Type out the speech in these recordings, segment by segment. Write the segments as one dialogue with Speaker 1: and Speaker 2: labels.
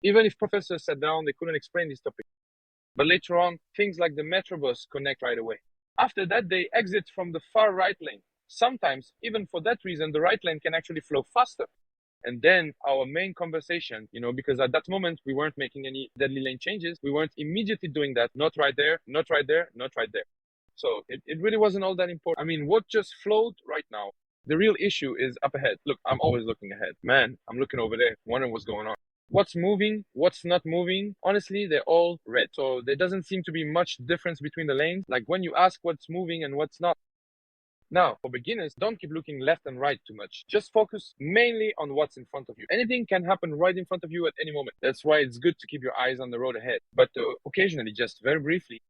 Speaker 1: Even if professors sat down, they couldn't explain this topic. But later on, things like the Metrobus connect right away. After that, they exit from the far right lane. Sometimes, even for that reason, the right lane can actually flow faster. And then our main conversation, because at that moment we weren't making any deadly lane changes, we weren't immediately doing that. Not right there, not right there, not right there. So it really wasn't all that important. I mean, what just flowed right now? The real issue is up ahead. Look, I'm always looking ahead. Man, I'm looking over there, wondering what's going on. What's moving, what's not moving, honestly, they're all red. So there doesn't seem to be much difference between the lanes. Like when you ask what's moving and what's not. Now, for beginners, don't keep looking left and right too much. Just focus mainly on what's in front of you. Anything can happen right in front of you at any moment. That's why it's good to keep your eyes on the road ahead. But occasionally, just very briefly,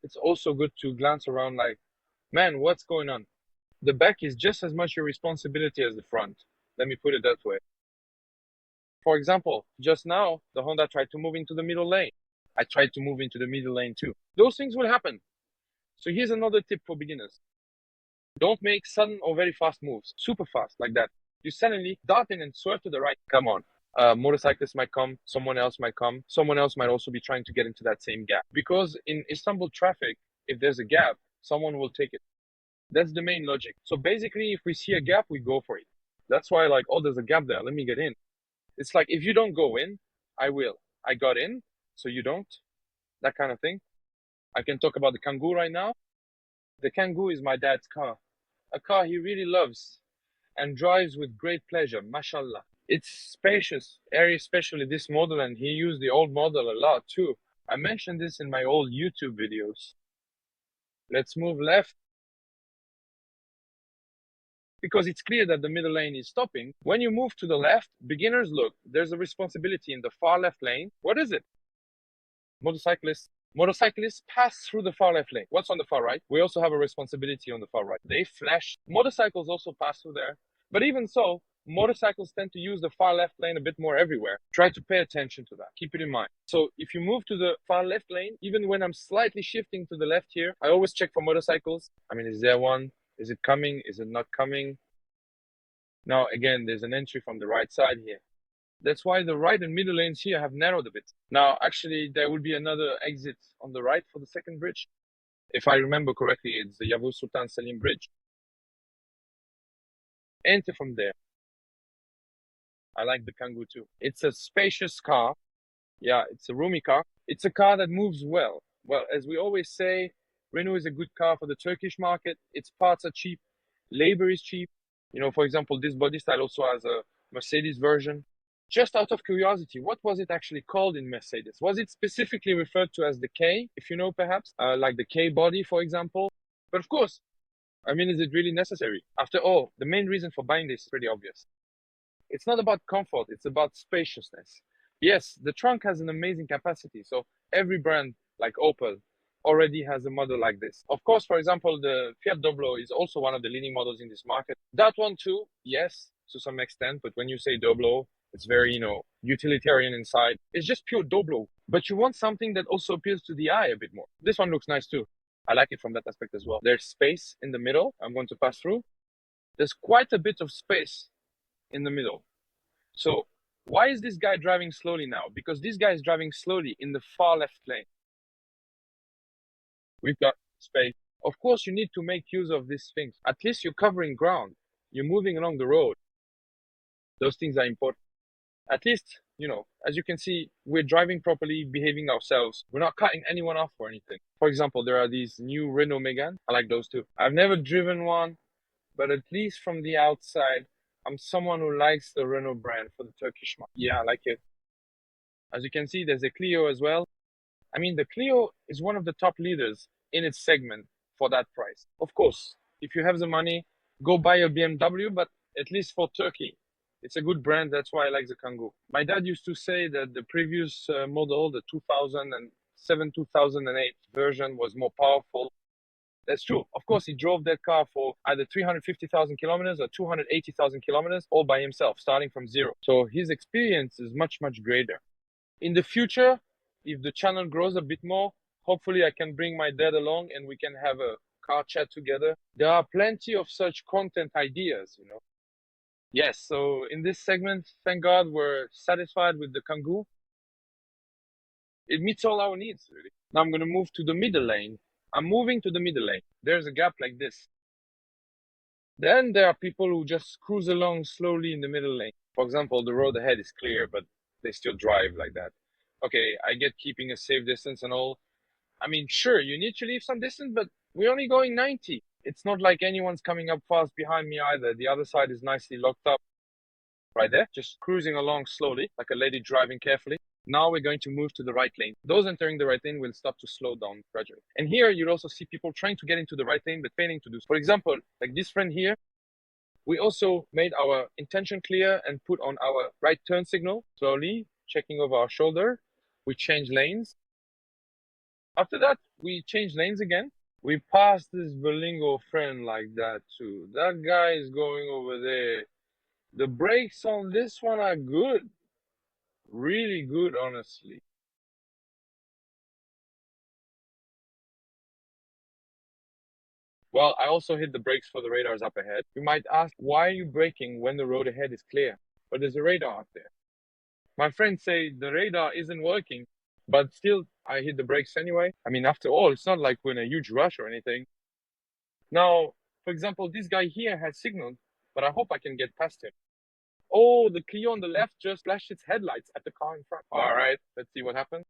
Speaker 1: it's also good to glance around like, man, what's going on? The back is just as much your responsibility as the front. Let me put it that way. For example, just now, the Honda tried to move into the middle lane. I tried to move into the middle lane too. Those things will happen. So here's another tip for beginners. Don't make sudden or very fast moves, super fast like that. You suddenly dart in and swerve to the right. Come on. Motorcyclist might come, someone else might come, someone else might also be trying to get into that same gap. Because in Istanbul traffic, if there's a gap, someone will take it. That's the main logic. So basically, if we see a gap, we go for it. That's why, like, oh, there's a gap there. Let me get in. It's like, if you don't go in, I will. I got in, so you don't. That kind of thing. I can talk about the Kangoo right now. The Kangoo is my dad's car, a car he really loves and drives with great pleasure, mashallah. It's spacious, airy, especially this model, and he used the old model a lot too. I mentioned this in my old YouTube videos. Let's move left because it's clear that the middle lane is stopping. When you move to the left, beginners, look, there's a responsibility in the far left lane. What is it? Motorcyclists. Motorcyclists pass through the far left lane. What's on the far right? We also have a responsibility on the far right. They flash. Motorcycles also pass through there. But even so, motorcycles tend to use the far left lane a bit more everywhere. Try to pay attention to that. Keep it in mind. So if you move to the far left lane, even when I'm slightly shifting to the left here, I always check for motorcycles. I mean, is there one? Is it coming? Is it not coming? Now, again, there's an entry from the right side here. That's why the right and middle lanes here have narrowed a bit. Now, actually, there will be another exit on the right for the second bridge. If I remember correctly, it's the Yavuz Sultan Selim Bridge. Enter from there. I like the Kangoo too. It's a spacious car. Yeah, it's a roomy car. It's a car that moves well. Well, as we always say, Renault is a good car for the Turkish market. Its parts are cheap. Labor is cheap. For example, this body style also has a Mercedes version. Just out of curiosity, what was it actually called in Mercedes? Was it specifically referred to as the K, if you know perhaps, like the K body, for example? But of course, I mean, is it really necessary? After all, the main reason for buying this is pretty obvious. It's not about comfort, it's about spaciousness. Yes, the trunk has an amazing capacity, so every brand like Opel already has a model like this. Of course, for example, the Fiat Doblo is also one of the leading models in this market. That one too, yes, to some extent, but when you say Doblo, it's very, utilitarian inside. It's just pure Doblo, but you want something that also appeals to the eye a bit more. This one looks nice too. I like it from that aspect as well. There's space in the middle. I'm going to pass through. There's quite a bit of space in the middle. So why is this guy driving slowly now? Because this guy is driving slowly in the far left lane. We've got space. Of course, you need to make use of these things. At least you're covering ground. You're moving along the road. Those things are important. At least, as you can see, we're driving properly, behaving ourselves. We're not cutting anyone off or anything. For example, there are these new Renault Megane. I like those too. I've never driven one, but at least from the outside, I'm someone who likes the Renault brand for the Turkish market. Yeah, I like it. As you can see, there's a Clio as well. I mean, the Clio is one of the top leaders in its segment for that price. Of course, if you have the money, go buy a BMW, but at least for Turkey, it's a good brand. That's why I like the Kangoo. My dad used to say that the previous model, the 2007, 2008 version was more powerful. That's true. Of course, he drove that car for either 350,000 kilometers or 280,000 kilometers all by himself, starting from zero. So his experience is much, much greater. In the future, if the channel grows a bit more, hopefully I can bring my dad along and we can have a car chat together. There are plenty of such content ideas. Yes, so in this segment, thank God we're satisfied with the Kangoo. It meets all our needs, really. Now I'm going to move to the middle lane. I'm moving to the middle lane. There's a gap like this. Then there are people who just cruise along slowly in the middle lane. For example, the road ahead is clear, but they still drive like that. Okay, I get keeping a safe distance and all. I mean, sure, you need to leave some distance, but we're only going 90. It's not like anyone's coming up fast behind me either. The other side is nicely locked up right there, just cruising along slowly, like a lady driving carefully. Now we're going to move to the right lane. Those entering the right lane will stop to slow down gradually. And here you'll also see people trying to get into the right lane, but failing to do so. For example, like this friend here, we also made our intention clear and put on our right turn signal, slowly checking over our shoulder. We change lanes. After that, we change lanes again. We pass this Berlingo friend like that too. That guy is going over there. The brakes on this one are good. Really good, honestly. Well, I also hit the brakes for the radars up ahead. You might ask, why are you braking when the road ahead is clear? But there's a radar up there. My friends say the radar isn't working, but still, I hit the brakes anyway. I mean, after all, it's not like we're in a huge rush or anything. Now, for example, this guy here has signaled, but I hope I can get past him. Oh, the Clio on the left just flashed its headlights at the car in front. All right, let's see what happens.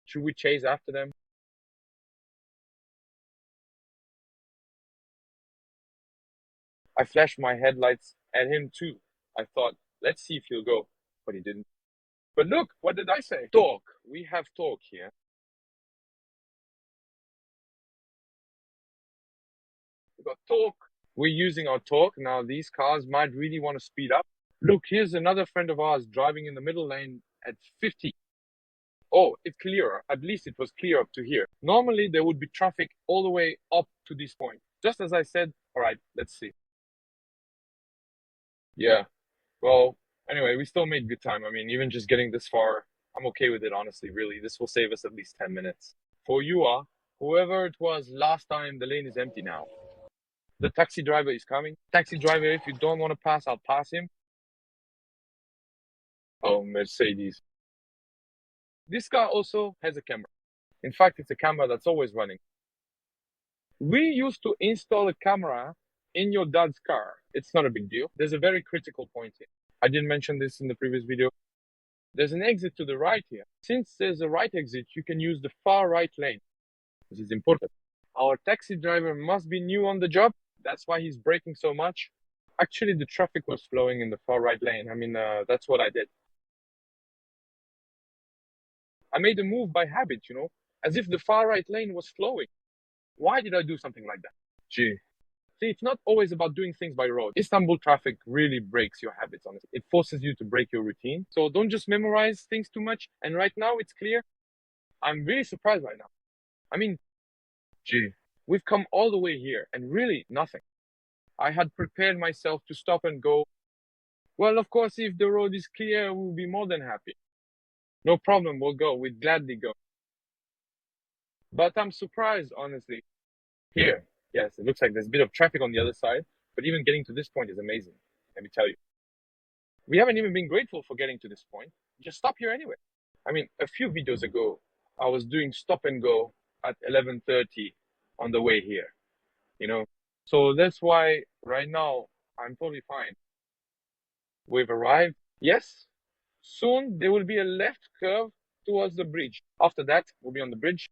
Speaker 1: Should we chase after them? I flashed my headlights at him too. I thought, let's see if he'll go, but he didn't. But look, what did I say? Torque. We have torque here. We got torque. We're using our torque. Now, these cars might really want to speed up. Look, here's another friend of ours driving in the middle lane at 50. Oh, it's clearer. At least it was clear up to here. Normally, there would be traffic all the way up to this point. Just as I said, all right, let's see. Yeah. Well, anyway, we still made good time. I mean, even just getting this far, I'm okay with it, honestly, really. This will save us at least 10 minutes. For you, whoever it was last time, the lane is empty now. The taxi driver is coming. Taxi driver, if you don't want to pass, I'll pass him. Oh, Mercedes. This car also has a camera. In fact, it's a camera that's always running. We used to install a camera in your dad's car. It's not a big deal. There's a very critical point here. I didn't mention this in the previous video. There's an exit to the right here. Since there's a right exit, you can use the far right lane. This is important. Our taxi driver must be new on the job. That's why he's braking so much. Actually, the traffic was flowing in the far right lane. I mean, that's what I did. I made a move by habit, as if the far right lane was flowing. Why did I do something like that? Gee. See, it's not always about doing things by road. Istanbul traffic really breaks your habits, honestly. It forces you to break your routine. So don't just memorize things too much. And right now it's clear. I'm really surprised right now. I mean, gee, we've come all the way here and really nothing. I had prepared myself to stop and go. Well, of course, if the road is clear, we'll be more than happy. No problem, we'll go. We'd gladly go. But I'm surprised, honestly. Here, yes, it looks like there's a bit of traffic on the other side, but even getting to this point is amazing. Let me tell you. We haven't even been grateful for getting to this point. Just stop here anyway. I mean, a few videos ago, I was doing stop and go at 11:30 on the way here. So that's why right now I'm totally fine. We've arrived. Yes, soon there will be a left curve towards the bridge. After that, we'll be on the bridge.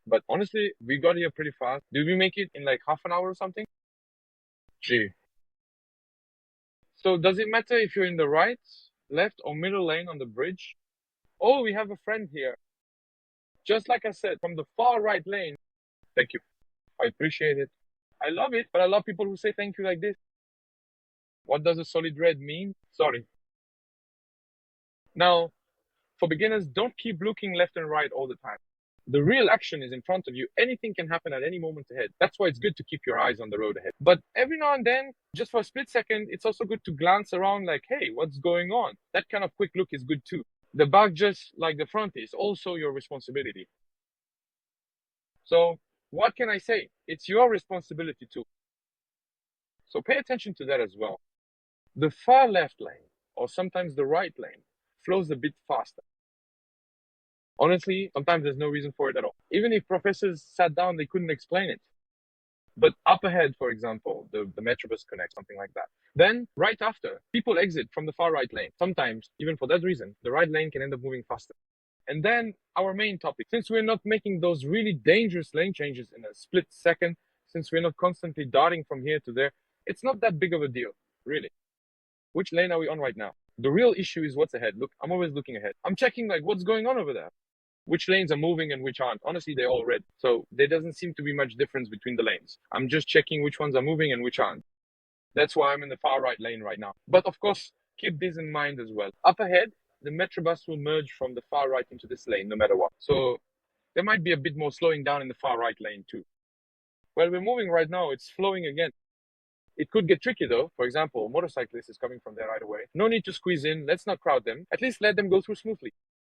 Speaker 1: But honestly, we got here pretty fast. Did we make it in like half an hour or something? Gee. So does it matter if you're in the right, left, or middle lane on the bridge? Oh, we have a friend here. Just like I said, from the far right lane. Thank you. I appreciate it. I love it, but I love people who say thank you like this. What does a solid red mean? Sorry. Now, for beginners, don't keep looking left and right all the time. The real action is in front of you. Anything can happen at any moment ahead. That's why it's good to keep your eyes on the road ahead. But every now and then, just for a split second, it's also good to glance around like, hey, what's going on? That kind of quick look is good too. The back, just like the front, is also your responsibility. So what can I say? It's your responsibility too. So pay attention to that as well. The far left lane, or sometimes the right lane, flows a bit faster. Honestly, sometimes there's no reason for it at all. Even if professors sat down, they couldn't explain it. But up ahead, for example, the Metrobus connect, something like that. Then, right after, people exit from the far right lane. Sometimes, even for that reason, the right lane can end up moving faster. And then our main topic, since we're not making those really dangerous lane changes in a split second, since we're not constantly darting from here to there, it's not that big of a deal, really. Which lane are we on right now? The real issue is what's ahead. Look, I'm always looking ahead. I'm checking like what's going on over there. Which lanes are moving and which aren't. Honestly, they're all red. So there doesn't seem to be much difference between the lanes. I'm just checking which ones are moving and which aren't. That's why I'm in the far right lane right now. But of course, keep this in mind as well. Up ahead, the Metrobus will merge from the far right into this lane no matter what. So there might be a bit more slowing down in the far right lane too. While we're moving right now, it's flowing again. It could get tricky though. For example, a motorcyclist is coming from there right away. No need to squeeze in. Let's not crowd them. At least let them go through smoothly.